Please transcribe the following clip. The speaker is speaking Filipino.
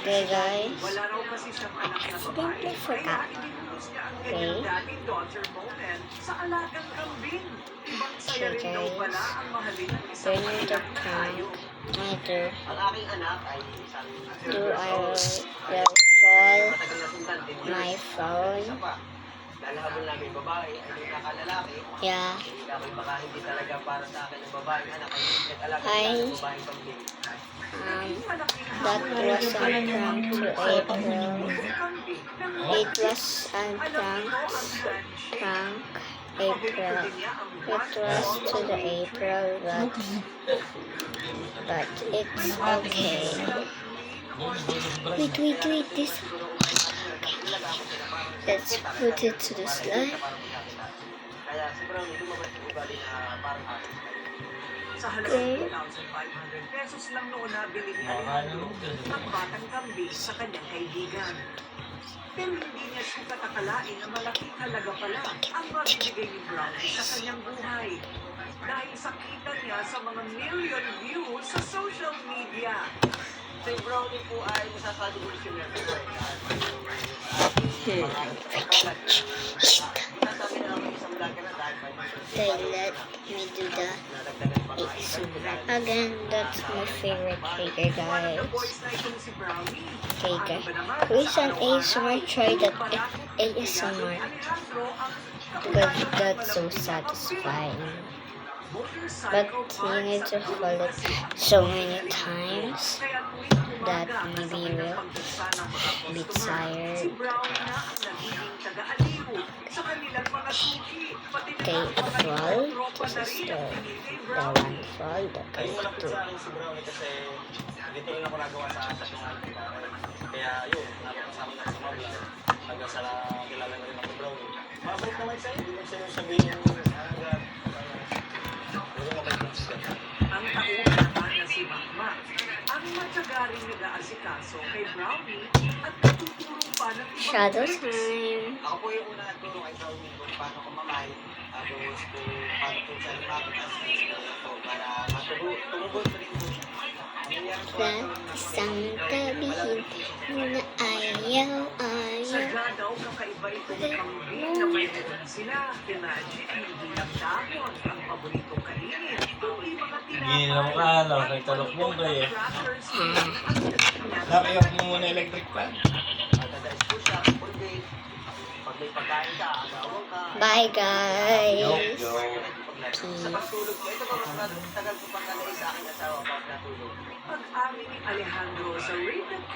Okay, guys. Wala raw kasi siyang anak na babae. Accidentally forgot. Kaya inimus niya ang kanyang daddy-daughter moment sa alagang kambing. Ibang saya rin daw pala ang mahalin ng isang Turn the mailang na prank hayop. either Ang aking anak ay isang do I will fall matagal na sundan din. my phone. Isa pa, dahil habang namin babae ay may nakalalaki, Yeah. dahil baka hindi talaga para sa akin ang babaeng anak ay nag-alaga Ay. ng babaeng kambing. That was a prank to April. It was a prank April. It was to the April, but it's okay. Wait, this. Let's put it to the slide. Kaya sobrang lumabas yung ugali na parang akin. Sa halagang 2,500 pesos lang noon nabili ni Alejandro ang batang kambing sa kanyang kaibigan. Pero hindi niya sukat akalain na malaking halaga pala ang mabibigay ni Brownie sa kanyang buhay. Dahil sa kita niya sa mga million views sa social media. Si Brownie po ay masasabi ko siya na Nasabi na lang isang vlogger na dahil They let me do the again. That's my favorite figure, guys. Figure. Please an ASMR try that ASMR because that's so satisfying. But you need to hold it so many times that maybe you will be tired. Okay, fall. This is the one fall that I Ayun malapit do. sa akin si Brownie kasi dito rin ako nagawa sa atas ng aking bahay. Kaya yun, nakakasama na sa mabla. Hanggang sa kilala na rin ako Brownie. Mabalik naman sa'yo, hindi mo sa'yo sabihin hanggang Ang tauna naman na si Mama, ang matyaga rin nag-aasikaso kay Brownie at natutulong pa ng ibang Shadow friends. time. Ako po yung una nagturo kay Brownie kung paano kumamay. Tapos kung paano kung saan lumapit ang para matubog pa rin po siya. Ang nangyari po That isang tabihin na ayaw. Sadya daw kakaiba itong kambing na may meron sila. Imagine, hindi lang dahon ang paboritong kainin. Kundi mga Ginilam ka, no? Nagtalokbong ka eh. crackers. Nakiyok mo muna electric fan. Magdadais po siya, full day. Pag may pagkain ka, agawang ka. Bye, guys. Sa pagtulog ko, ito po mas tagal po pagkalay sa aking asawa pag natulog. Pag-amin ni Alejandro sa rated